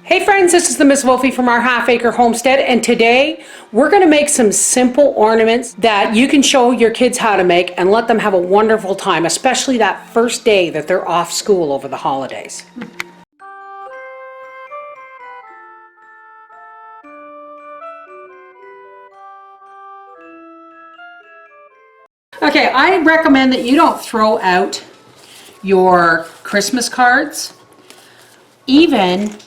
Hey friends, this is the Miss Wolfie from our Half Acre Homestead, and today we're going to make some simple ornaments that you can show your kids how to make and let them have a wonderful time, especially that first day that they're off school over the holidays. Okay, I recommend that you don't throw out your Christmas cards, even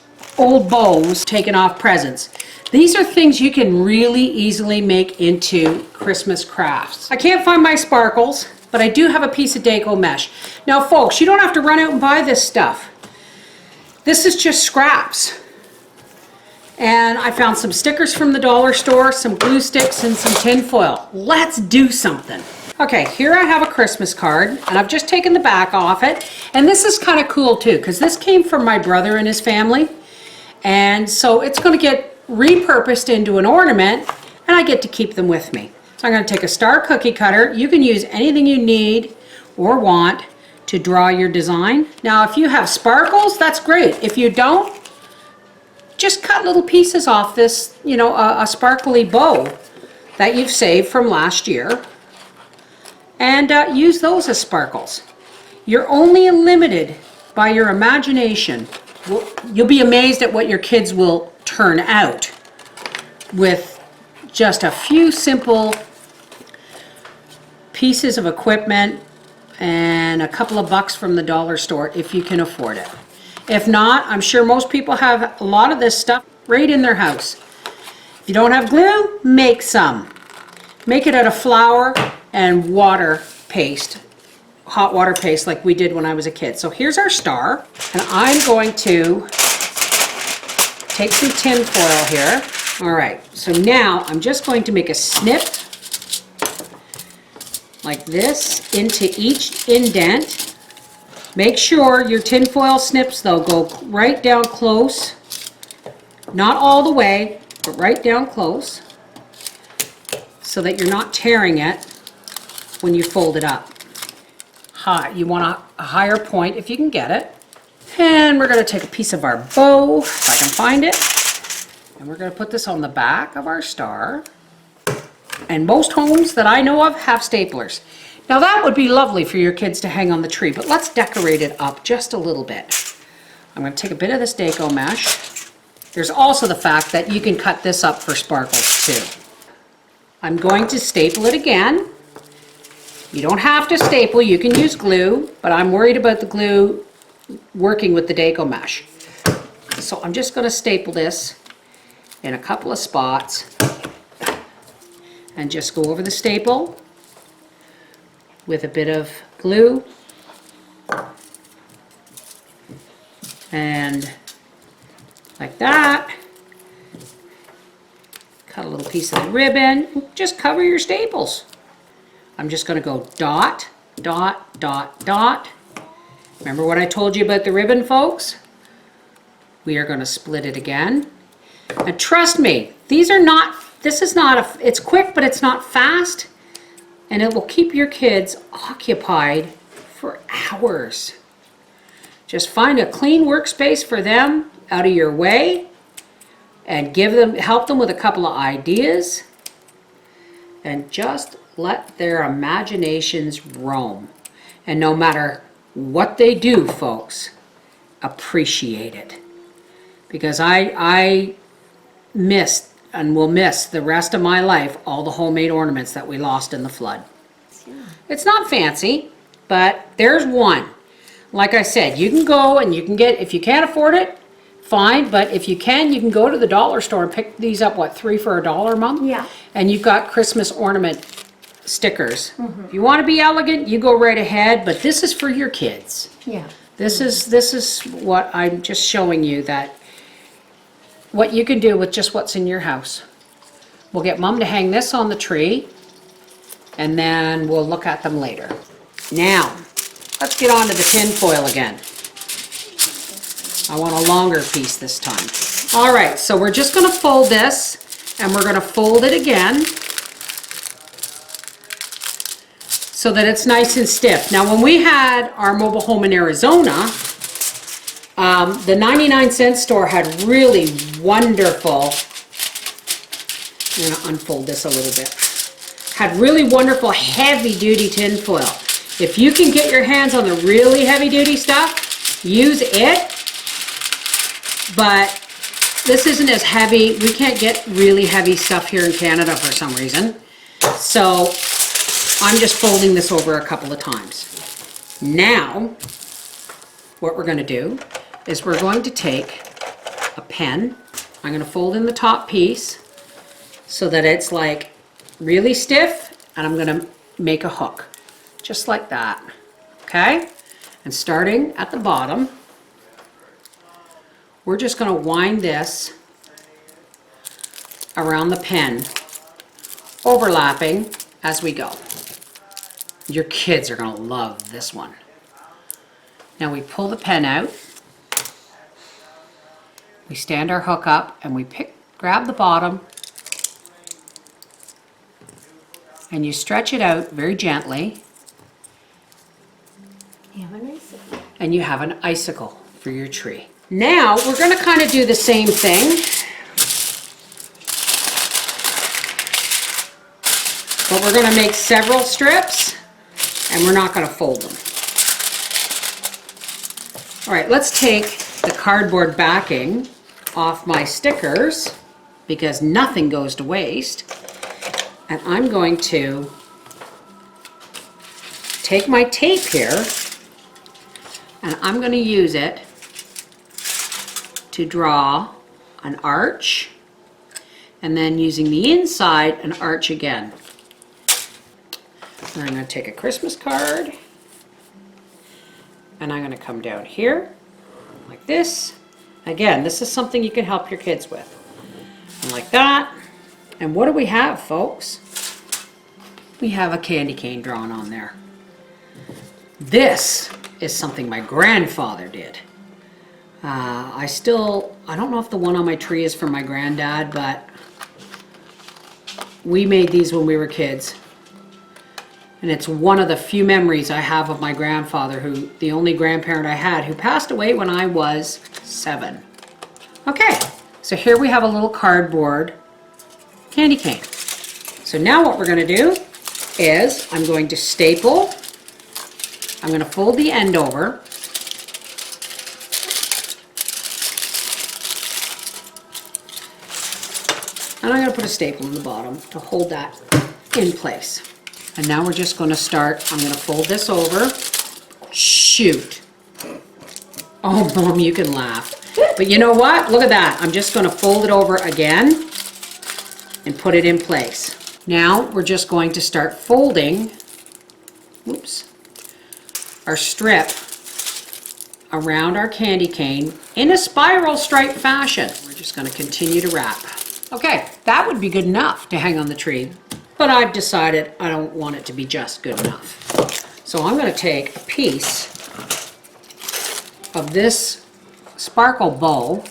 old bows taken off presents. These are things you can really easily make into Christmas crafts. I can't find my sparkles, but I do have a piece of deco mesh. Now folks, you don't have to run out and buy this stuff. This is just scraps. And I found some stickers from the dollar store, some glue sticks, and some tin foil. Let's do something. Okay, here I have a Christmas card, and I've just taken the back off it. And this is kind of cool too, because this came from my brother and his family. And so it's going to get repurposed into an ornament, and I get to keep them with me. So I'm going to take a star cookie cutter. You can use anything you need or want to draw your design. Now if you have sparkles, that's great. If you don't, just cut little pieces off this, a sparkly bow that you've saved from last year, and use those as sparkles. You're only limited by your imagination. You'll be amazed at what your kids will turn out with just a few simple pieces of equipment and a couple of bucks from the dollar store if you can afford it. If not, I'm sure most people have a lot of this stuff right in their house. If you don't have glue, make some. Make it out of flour and water paste. Hot water paste like we did when I was a kid. So here's our star, and I'm going to take some tin foil here. All right, so now I'm just going to make a snip like this into each indent. Make sure your tin foil snips though go right down close, not all the way, but right down close, so that you're not tearing it when you fold it up. You want a higher point if you can get it. And we're going to take a piece of our bow, if I can find it, and we're going to put this on the back of our star. And most homes that I know of have staplers. Now that would be lovely for your kids to hang on the tree, but let's decorate it up just a little bit. I'm going to take a bit of this deco mesh. There's also the fact that you can cut this up for sparkles too. I'm going to staple it again. You don't have to staple, you can use glue, but I'm worried about the glue working with the deco mesh. So I'm just going to staple this in a couple of spots and just go over the staple with a bit of glue and like that. Cut a little piece of the ribbon, just cover your staples. I'm just going to go dot, dot, dot, dot. Remember what I told you about the ribbon, folks? We are going to split it again. And trust me, it's quick, but it's not fast. And it will keep your kids occupied for hours. Just find a clean workspace for them out of your way and help them with a couple of ideas, and just let their imaginations roam. And no matter what they do, folks, appreciate it. Because I missed and will miss the rest of my life all the homemade ornaments that we lost in the flood. Yeah. It's not fancy, but there's one. Like I said, you can go and you can get, if you can't afford it, fine, but if you can go to the dollar store and pick these up, what, 3 for $1 a month? Yeah. And you've got Christmas ornament stickers. Mm-hmm. If you want to be elegant, you go right ahead, but this is for your kids. Yeah. This is what I'm just showing you, that what you can do with just what's in your house. We'll get Mom to hang this on the tree, and then we'll look at them later. Now, let's get on to the tin foil again. I want a longer piece this time. All right, so we're just going to fold this, and we're going to fold it again so that it's nice and stiff. Now, when we had our mobile home in Arizona, The 99-cent store had really wonderful, I'm going to unfold this a little bit, had really wonderful heavy-duty tin foil. If you can get your hands on the really heavy-duty stuff, use it, but this isn't as heavy. We can't get really heavy stuff here in Canada for some reason. So I'm just folding this over a couple of times. Now, what we're going to do is we're going to take a pen. I'm going to fold in the top piece so that it's like really stiff, and I'm going to make a hook just like that. Okay? And starting at the bottom, we're just going to wind this around the pen, overlapping as we go. Your kids are going to love this one. Now we pull the pen out, we stand our hook up, and we grab the bottom, and you stretch it out very gently, and you have an icicle for your tree. Now we're going to kind of do the same thing, but we're going to make several strips, and we're not going to fold them. All right, let's take the cardboard backing off my stickers, because nothing goes to waste. And I'm going to take my tape here, and I'm going to use it to draw an arch, and then using the inside, an arch again. And I'm going to take a Christmas card, and I'm going to come down here like this. Again, this is something you can help your kids with. And like that. And what do we have, folks? We have a candy cane drawn on there. This is something my grandfather did. I don't know if the one on my tree is from my granddad, but we made these when we were kids. And it's one of the few memories I have of my grandfather, who, the only grandparent I had, who passed away when I was 7. Okay, so here we have a little cardboard candy cane. So now what we're going to do is I'm going to staple, I'm going to fold the end over, and I'm going to put a staple in the bottom to hold that in place. And now we're just going to start, I'm going to fold this over. Shoot. Oh, Mom, you can laugh. But you know what? Look at that. I'm just going to fold it over again and put it in place. Now we're just going to start folding, oops, our strip around our candy cane in a spiral stripe fashion. We're just going to continue to wrap. Okay, that would be good enough to hang on the tree. But I've decided I don't want it to be just good enough. So I'm going to take a piece of this sparkle bow.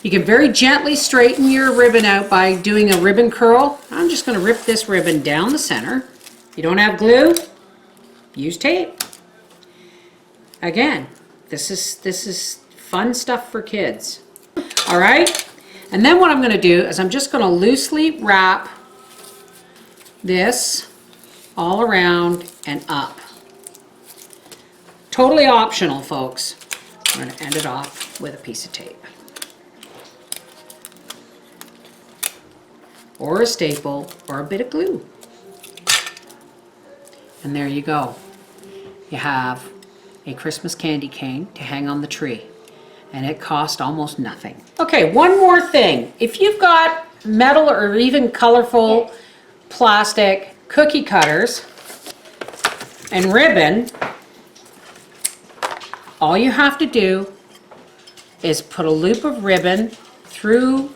You can very gently straighten your ribbon out by doing a ribbon curl. I'm just going to rip this ribbon down the center. If you don't have glue, use tape. Again, this is fun stuff for kids. All right? And then what I'm going to do is I'm just going to loosely wrap this all around and up. Totally optional, folks. I'm going to end it off with a piece of tape. Or a staple, or a bit of glue. And there you go. You have a Christmas candy cane to hang on the tree. And it cost almost nothing. Okay, one more thing. If you've got metal or even colorful plastic cookie cutters and ribbon, all you have to do is put a loop of ribbon through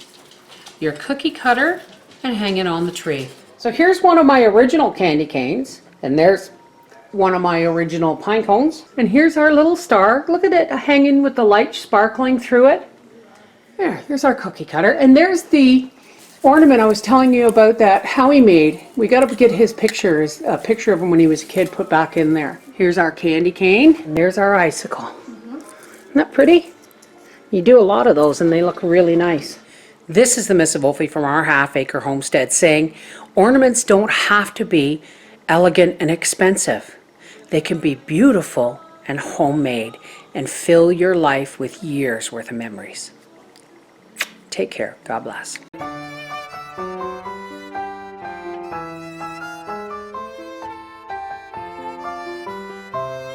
your cookie cutter and hang it on the tree. So here's one of my original candy canes, and there's one of my original pine cones, and here's our little star. Look at it hanging with the light sparkling through it. There's our cookie cutter, and there's the ornament I was telling you about that Howie made. We got to get his pictures, a picture of him when he was a kid, put back in there. Here's our candy cane, and there's our icicle. Isn't that pretty? You do a lot of those and they look really nice. This is the Miss Wolfie from our half-acre homestead saying, ornaments don't have to be elegant and expensive. They can be beautiful and homemade and fill your life with years worth of memories. Take care. God bless.